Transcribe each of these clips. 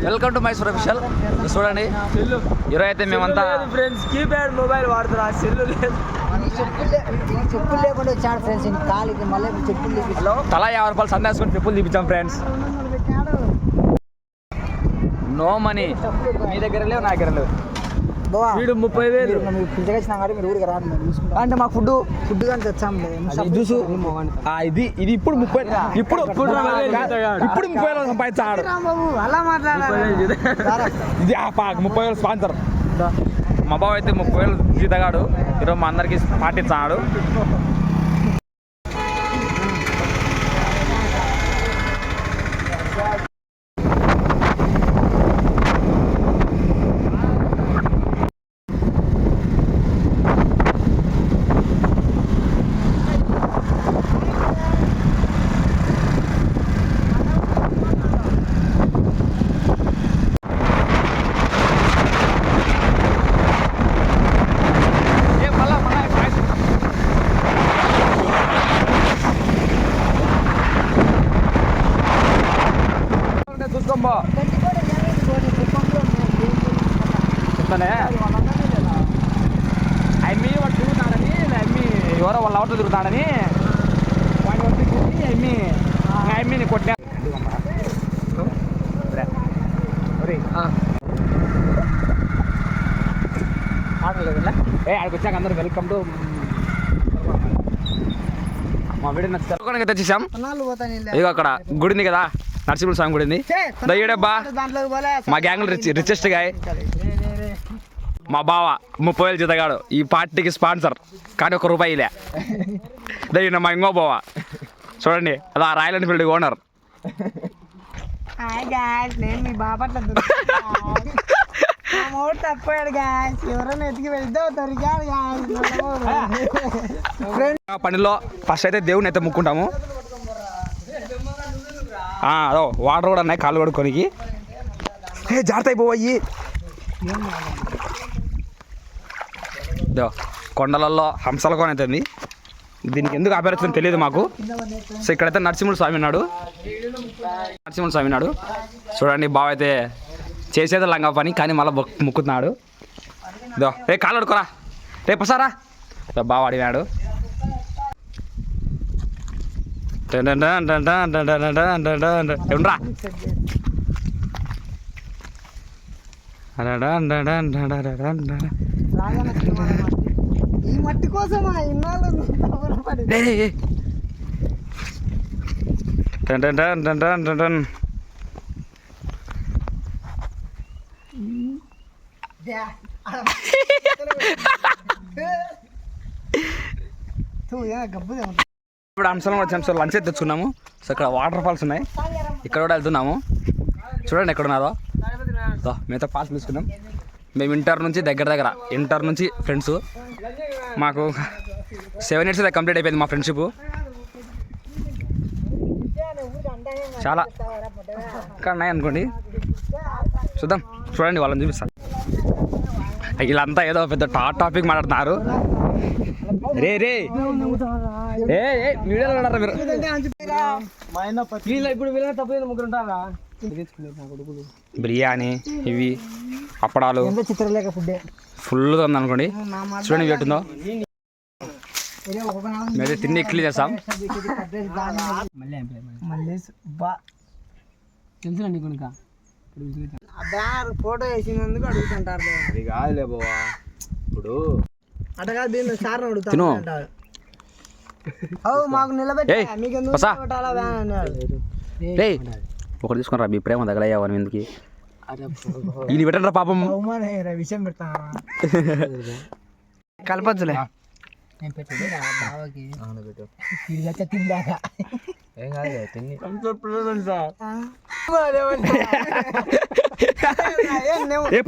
Welcome to Mysore official. చూడండి ఈరోజు అయితే మేమంతా ఫ్రెండ్స్ కీప్యాడ్ మొబైల్ వాడుతున్నా, సెల్లు లేదు. చెప్పులు లేకుండా వచ్చాడు ఫ్రెండ్స్. కాలికి మళ్ళీ చెప్పులు తలా 50 రూపాయలు సందేశం చెప్పులు తీపించాం ఫ్రెండ్స్. నో మనీ మీ దగ్గర లేవు, నా దగ్గర లేవు. వీడు 30,000 మీరు ఊరికి రాండి, అంటే మాకు ఫుడ్ కానీ తెచ్చాము. ఇది ఇప్పుడు 30 ఇప్పుడు 30,000 సంపాదించాడు. అలా మాట్లాడాలి. ఇది 30,000 స్పాన్సర్. మా బావ అయితే 30,000 జీతగాడు. ఈరోజు మా అందరికి పాటించాడు. చెప్తానే అమ్మి వాడు తిరుగుతాడని, అమ్మి ఎవరో వాళ్ళ అవతల తిరుగుతాడని వాడి వద్ద అమ్మి అమ్మిని కొట్టా. ఆడలేదు ఆడికి వచ్చాక అందరూ వెల్కమ్ టు మా వీడియో నచ్చుతారు తెచ్చేసాం. ఇదిగో అక్కడ గుడి ఉంది కదా, నరసింహ స్వామి గుడి ఉంది. దయ్యడబ్బా మా గ్యాంగ్ రిచెస్ట్ గాయ్. మా బావ 30,000 జీతగాడు. ఈ పార్టీకి స్పాన్సర్ కానీ ₹1 దయ్య మా ఇంకో బావ చూడండి, అదా రాయల్ ఎన్ఫీల్డ్ ఓనర్. నేను మీ బాపట్ల తక్కువాడు గాయస్, ఎవరైనా ఎతికి వెళ్తే పనిలో ఫస్ట్ అయితే దేవుని అయితే ముక్కుంటాము. అదో వాటర్ కూడా ఉన్నాయి కాళ్ళు కడుక్కోనికి. జాగ్రత్త అయిపోయి కొండలలో హంసల కొని అవుతుంది. దీనికి ఎందుకు ఆపేరుతుందో తెలియదు మాకు. సో ఇక్కడైతే నరసింహుడు స్వామి ఉన్నాడు. చూడండి బావ అయితే చేసేది లంగా పని కానీ మళ్ళీ ముక్కుతున్నాడు. ఇదో కాళ్ళు కడుకోరా, రేపు వస్తారా బావ అడిగినాడు. ఉండరా ఈ మట్టి కోసమా ఇప్పుడు అంశంలో వచ్చాము. సో లంచ్ అయితే తెచ్చుకున్నాము. సో ఇక్కడ వాటర్ ఫాల్స్ ఉన్నాయి, ఇక్కడ కూడా వెళ్తున్నాము. చూడండి ఎక్కడ ఉన్నదో. మిగతా పాస్ తీసుకున్నాం. మేము ఇంటర్ నుంచి ఫ్రెండ్స్. మాకు 7 years కంప్లీట్ అయిపోయింది మా ఫ్రెండ్షిప్. చాలా ఇక్కడ ఉన్నాయి అనుకోండి, చూద్దాం. చూడండి వాళ్ళని చూపిస్తాను. వీళ్ళంతా ఏదో పెద్ద టాపిక్ మాట్లాడుతున్నారు. రే వీడియోలో ఉన్నారా మీరు? బిర్యానీ, ఇవి అప్పడాలు, చిత్రలేఖ ఫుడ్ ఫుల్గా ఉంది అనుకోండి. చూడండి పెట్టుందో. మేము తిని ఇడ్లీ చేస్తాం. తెలుసునండి కొనుక ఫోటో వేసినందుకు అడుగుతుంటారు. అది కాదులే బావా, ఇప్పుడు అటగా దీన్ని సార్ తిను. మాకు నిలబెట్టి ఒకటి తీసుకుని రా, మీ ప్రేమ తగలయ్యావని ఎందుకు ఇది పెట్టండి రా పాపం. విషయం పెడతా కలపచ్చులే.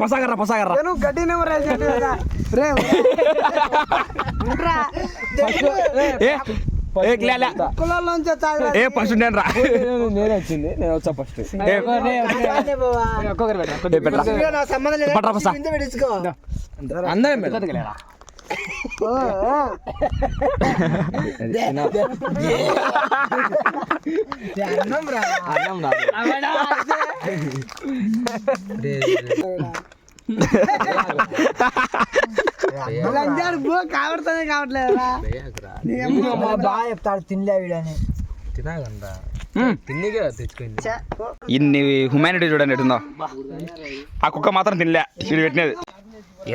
పసాగర్రా గడ్డి ఫస్ట్ నేను రా, నేను వచ్చింది, నేను వచ్చా ఫస్ట్. సంబంధం అందరం కావడుతుంది కావట్లేదురా బాగా చెప్తాడు తినలే వీడని ఇన్ని హ్యుమానిటీ చూడండి ఎటుందో. ఆ కుక్క మాత్రం తినలే వీడు పెట్టినది.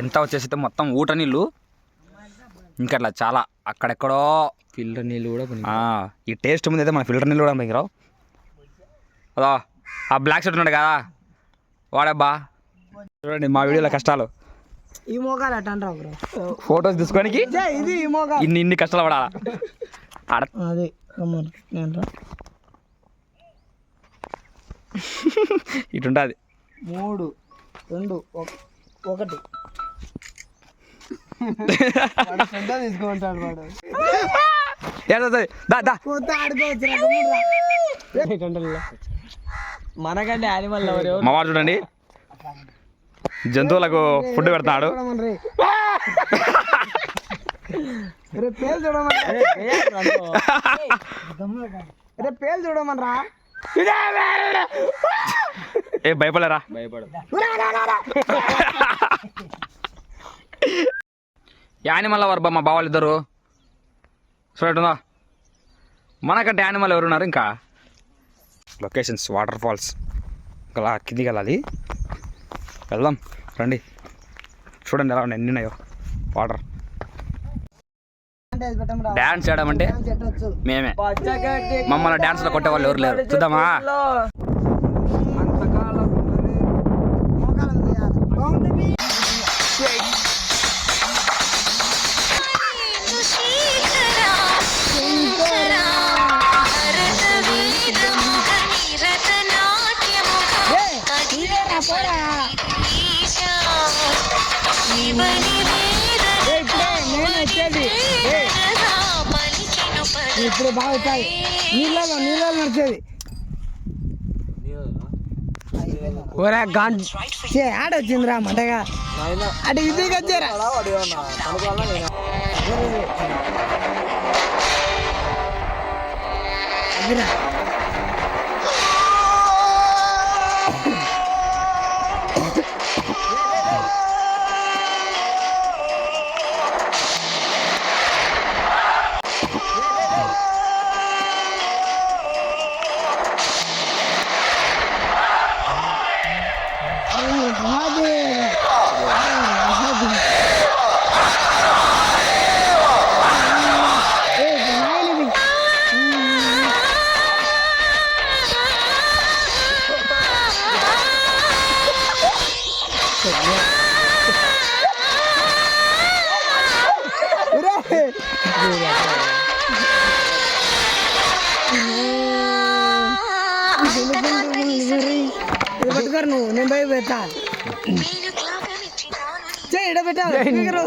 ఎంత వచ్చేసి మొత్తం ఊట నీళ్ళు ఇంకా అట్లా చాలా అక్కడెక్కడో ఫిల్టర్ నీళ్ళు కూడా ఈ టేస్ట్ ముందు అయితే మన ఫిల్టర్ నీళ్ళు కూడా పనికిరావు. అదా ఆ బ్లాక్ షర్ట్ ఉన్నాడు కదా వాడబ్బా చూడండి మా వీడియోలో కష్టాలు. ఈ మోకాలు అట్ట ఫొటోస్ తీసుకోనికి ఇది ఈ మోకాలు ఇన్ని కష్టాలు పడాలా ఆడ అది ఇటుంటుంది 3 2 1 తీసుకుంటాడు వాడు. మనకంటే యానిమల్ ఎవరు మావాడు చూడండి జంతువులకు ఫుడ్ పెడతాడు. పేలు చూడమనరా ఏ భయపడరా యానిమల్ ఎవరు మా బావాళ్ళు ఇద్దరు చూడటుందా. మనకంటే యానిమల్ ఎవరున్నారు. ఇంకా లొకేషన్స్ వాటర్ ఫాల్స్ అలా కిందికి వెళ్ళాలి. వెళ్దాం రండి. చూడండి ఎలా ఉన్నాయి ఎన్నిన్నాయో వాటర్. డ్యాన్స్ చేయడం అంటే మేమే. మమ్మల్ని డ్యాన్స్లో కొట్టే వాళ్ళు ఎవరు లేరు. చూద్దామా ఇప్పుడు బాగా వచ్చాయి నీళ్ళలో నడిచేది. ఆడొచ్చిందిరా మంటగా అటు ఇదిగా వచ్చారా. పట్టుకోరు నువ్వు నేను భయ పెట్టా పెట్టా మడ